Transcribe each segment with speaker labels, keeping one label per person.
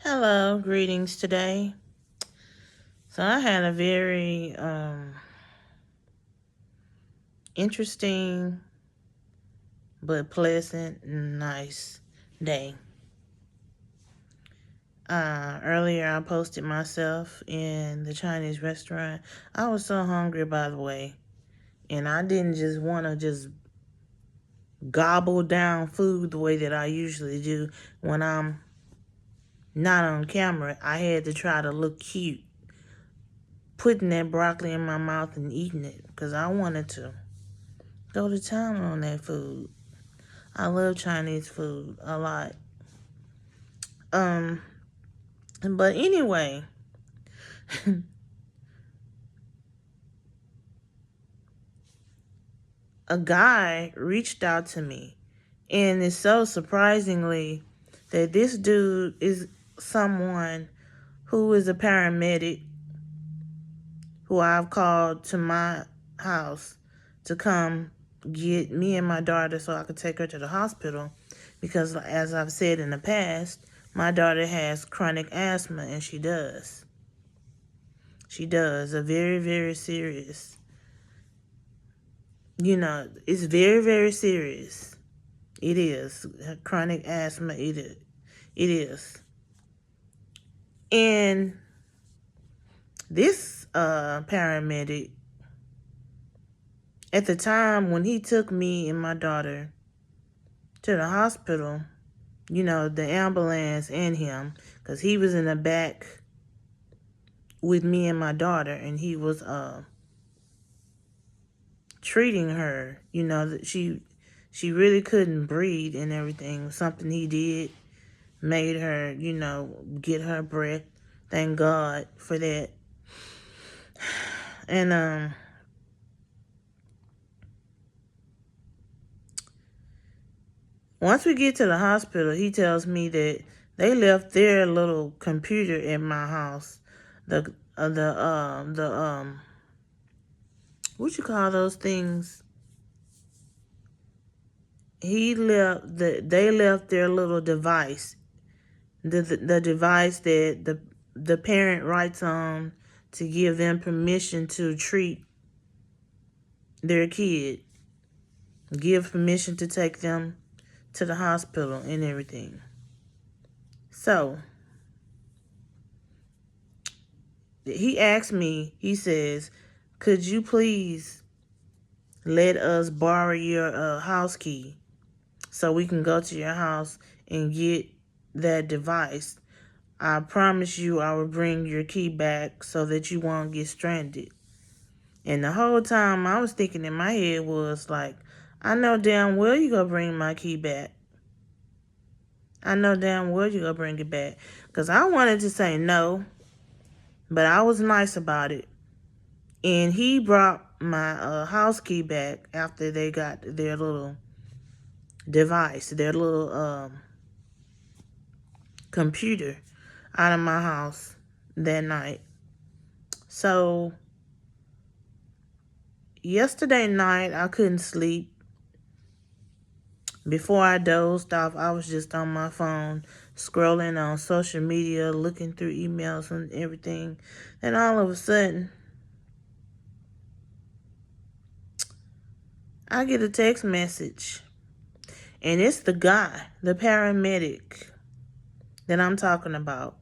Speaker 1: Hello, greetings today. So I had a very interesting but pleasant and nice day. Earlier I posted myself in the Chinese restaurant. I was so hungry, by the way, and I didn't just want to just gobble down food the way that I usually do when I'm not on camera. I had to try to look cute, putting that broccoli in my mouth and eating it because I wanted to go to town on that food. I love Chinese food a lot. Um, but anyway, a guy reached out to me, and it's so surprisingly that this dude is someone who is a paramedic who I've called to my house to come get me and my daughter so I could take her to the hospital because, as I've said in the past, my daughter has chronic asthma, and she does. She does. A very, very serious. It's very, very serious. It is. Chronic asthma, it is. It is. And this paramedic, at the time when he took me and my daughter to the hospital, the ambulance and him, because he was in the back with me and my daughter, and he was treating her. That she really couldn't breathe and everything. Something he did made her, get her breath. Thank God for that. And once we get to the hospital, he tells me that they left their little computer in my house. The what you call those things? They left their little device, the device that the parent writes on to give them permission to treat their kid, give permission to take them to the hospital and everything. So he asked me, he says, could you please let us borrow your house key so we can go to your house and get that device? I promise you I will bring your key back so that you won't get stranded. And the whole time I was thinking in my head was like, I know damn well you gonna bring my key back. I know damn well you gonna bring it back. Because I wanted to say no, but I was nice about it. And he brought my house key back after they got their little device, their little computer out of my house that night. So yesterday night I couldn't sleep. Before I dozed off, I was just on my phone, scrolling on social media, looking through emails and everything. And all of a sudden, I get a text message. And it's the guy, the paramedic that I'm talking about.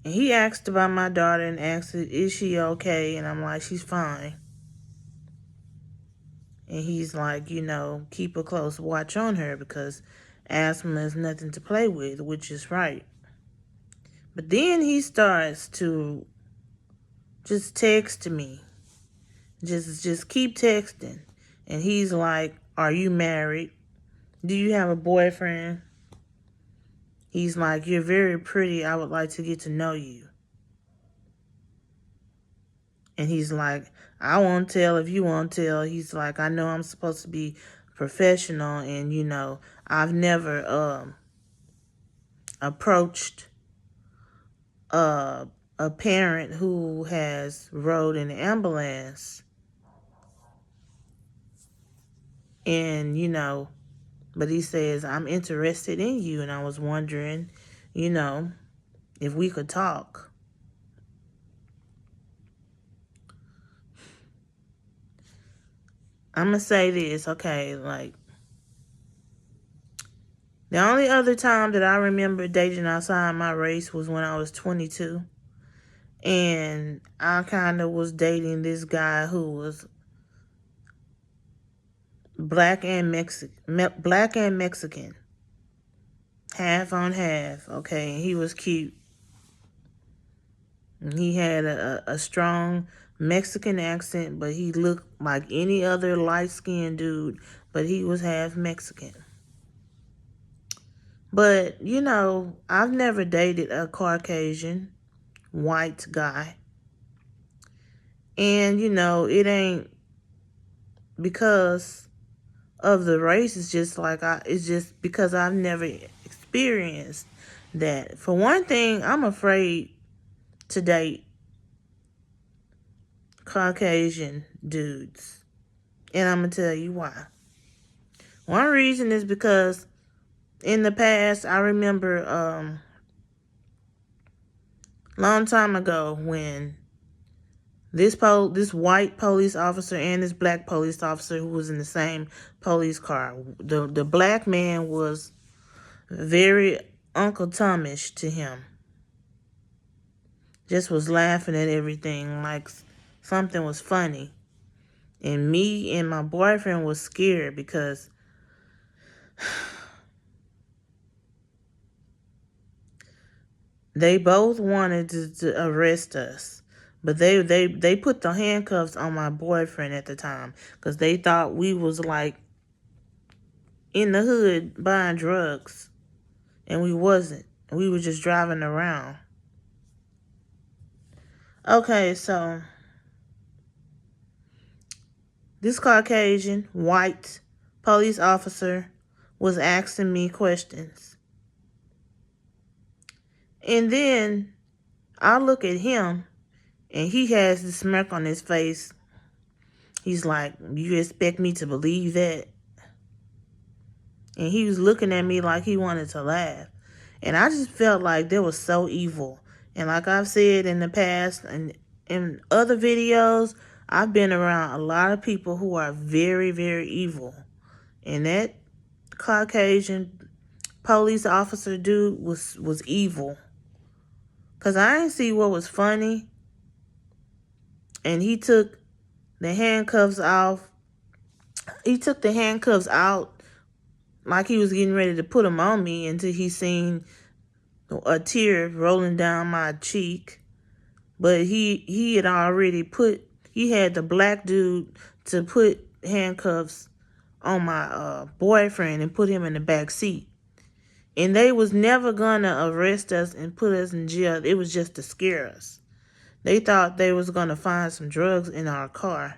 Speaker 1: And he asked about my daughter and asked, is she okay? And I'm like, she's fine. And he's like, keep a close watch on her because asthma is nothing to play with, which is right. But then he starts to just text me. Just keep texting. And he's like, are you married? Do you have a boyfriend? He's like, you're very pretty. I would like to get to know you. And he's like, I won't tell if you won't tell. He's like, I know I'm supposed to be professional, and I've never approached a parent who has rode an ambulance and But he says, I'm interested in you, and I was wondering, you know, if we could talk. I'm going to say this, okay, like, the only other time that I remember dating outside my race was when I was 22. And I kind of was dating this guy who was black and Mexican, half on half. Okay, and he was cute. And he had a strong Mexican accent, but he looked like any other light-skinned dude, but he was half Mexican. But, you know, I've never dated a Caucasian white guy. And, you know, it ain't because of the race. It's just like it's just because I've never experienced that. For one thing, I'm afraid to date Caucasian dudes. And I'm going to tell you why. One reason is because in the past, I remember long time ago when this white police officer and this black police officer who was in the same police car. The black man was very Uncle Tomish to him. Just was laughing at everything like something was funny. And me and my boyfriend was scared because they both wanted to arrest us. But they put the handcuffs on my boyfriend at the time because they thought we was like in the hood buying drugs. And we wasn't. We were just driving around. Okay, so this Caucasian white police officer was asking me questions. And then I look at him and he has this smirk on his face. He's like, you expect me to believe that? And he was looking at me like he wanted to laugh. And I just felt like they was so evil. And like I've said in the past and in other videos, I've been around a lot of people who are very, very evil. And that Caucasian police officer dude was evil. Because I didn't see what was funny. And he took the handcuffs off. He took the handcuffs out like he was getting ready to put them on me until he seen a tear rolling down my cheek. But he had already he had the black dude to put handcuffs on my boyfriend and put him in the back seat. And they was never gonna arrest us and put us in jail. It was just to scare us. They thought they was gonna find some drugs in our car.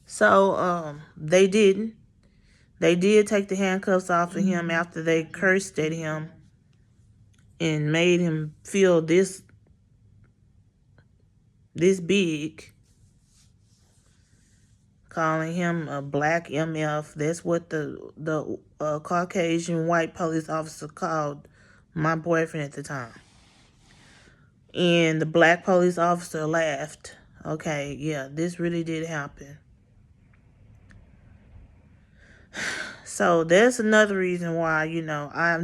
Speaker 1: So they didn't. They did take the handcuffs off of him after they cursed at him and made him feel this big, calling him a black MF. That's what the Caucasian white police officer called my boyfriend at the time. And the black police officer laughed. Okay, yeah, this really did happen. So that's another reason why, you know, I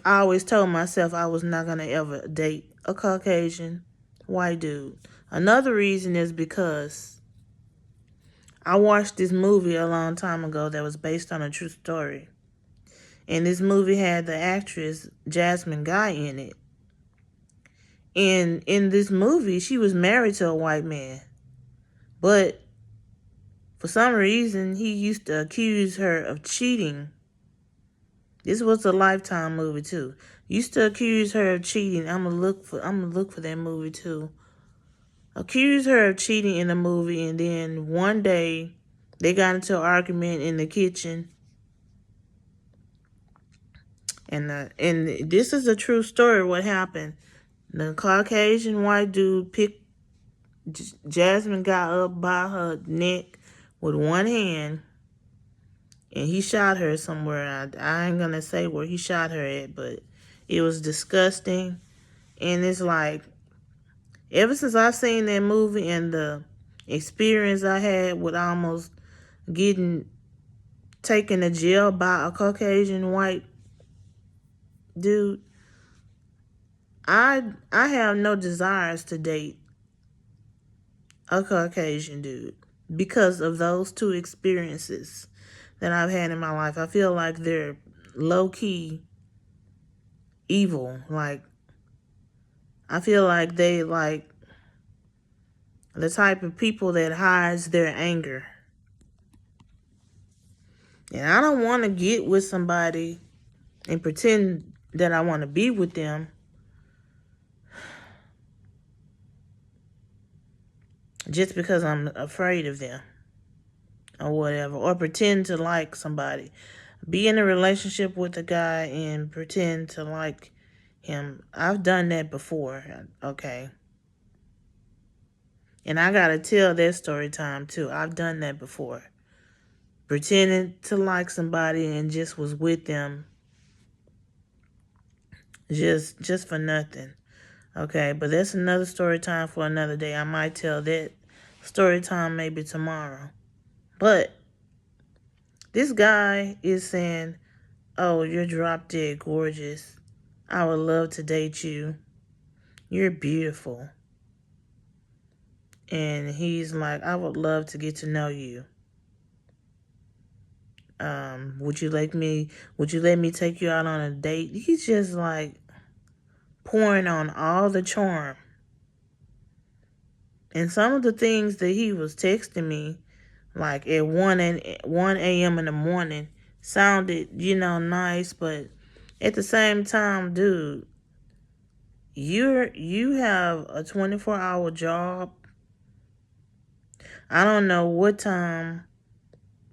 Speaker 1: always told myself I was not going to ever date a Caucasian white dude. Another reason is because I watched this movie a long time ago that was based on a true story. And this movie had the actress Jasmine Guy in it. And in this movie, she was married to a white man. But for some reason, he used to accuse her of cheating. This was a Lifetime movie too. Used to accuse her of cheating. I'm gonna look for that movie too. Accused her of cheating in the movie, and then one day they got into an argument in the kitchen. And this is a true story. What happened? The Caucasian white dude picked Jasmine got up by her neck with one hand, and he shot her somewhere. I ain't gonna say where he shot her at, but it was disgusting. And it's like, ever since I've seen that movie and the experience I had with almost getting taken to jail by a Caucasian white dude, I have no desires to date a Caucasian dude because of those two experiences that I've had in my life. I feel like they're low key evil. Like, I feel like they like the type of people that hides their anger. And I don't want to get with somebody and pretend that I want to be with them just because I'm afraid of them or whatever, or pretend to like somebody. Be in a relationship with a guy and pretend to like him. I've done that before, okay? And I gotta tell that story time too. I've done that before. Pretending to like somebody and just was with them just for nothing. Okay, but that's another story time for another day. I might tell that story time maybe tomorrow. But this guy is saying, "Oh, you're drop dead gorgeous. I would love to date you. You're beautiful." And he's like, "I would love to get to know you. Would you let me take you out on a date?" He's just like pouring on all the charm. And some of the things that he was texting me, like at 1 a.m. in the morning, sounded, nice, but at the same time, dude, you have a 24-hour job. I don't know what time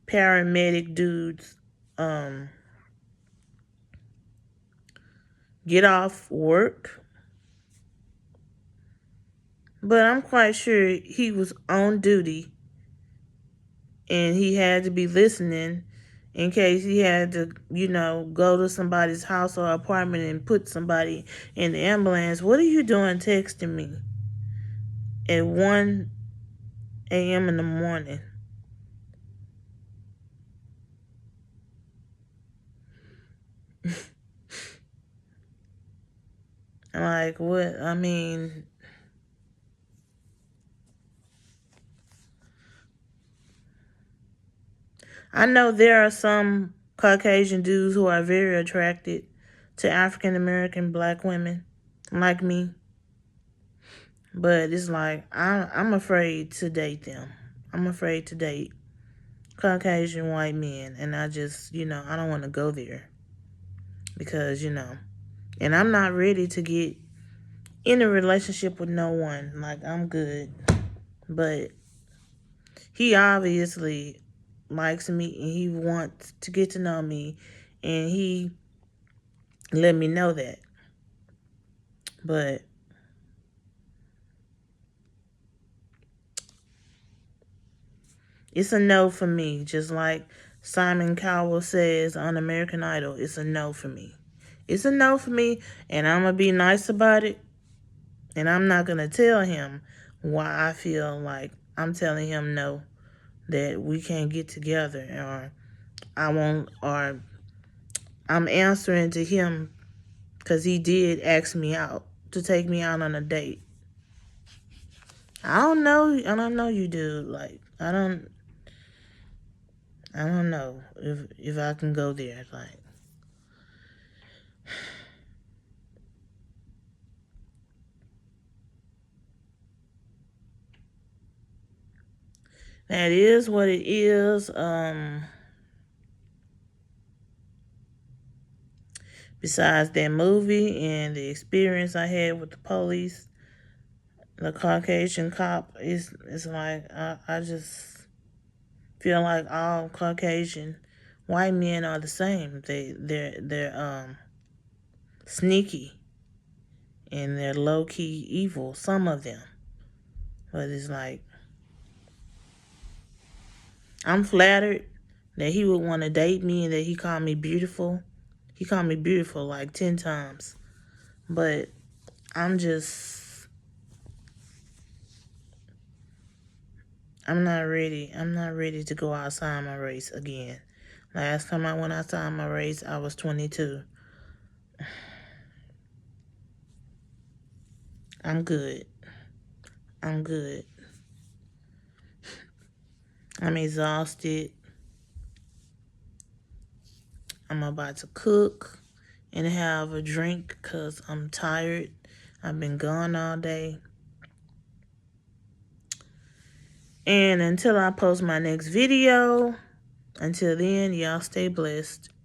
Speaker 1: paramedic dudes get off work, but I'm quite sure he was on duty and he had to be listening in case he had to, go to somebody's house or apartment and put somebody in the ambulance. What are you doing texting me at 1 a.m. in the morning? Like, what? I mean, I know there are some Caucasian dudes who are very attracted to African American black women like me. But it's like, I'm afraid to date them. I'm afraid to date Caucasian white men. And I just, I don't want to go there. Because, and I'm not ready to get in a relationship with no one. Like, I'm good. But he obviously likes me and he wants to get to know me. And he let me know that. But it's a no for me. Just like Simon Cowell says on American Idol, it's a no for me. It's a no for me, and I'm going to be nice about it. And I'm not going to tell him why I feel like I'm telling him no, that we can't get together, or I won't, or I'm answering to him because he did ask me out to take me out on a date. I don't know you, dude. Like, I don't know if I can go there. Like, that is what it is. Besides that movie and the experience I had with the police, the Caucasian cop, it's like I just feel like all Caucasian white men are the same. They're sneaky and they're low key evil. Some of them, But it's like, I'm flattered that he would want to date me and that he called me beautiful. He called me beautiful like 10 times. But I'm not ready. I'm not ready to go outside my race again. Last time I went outside my race, I was 22. I'm good. I'm good. I'm exhausted. I'm about to cook and have a drink because I'm tired. I've been gone all day. And until I post my next video, until then, y'all stay blessed.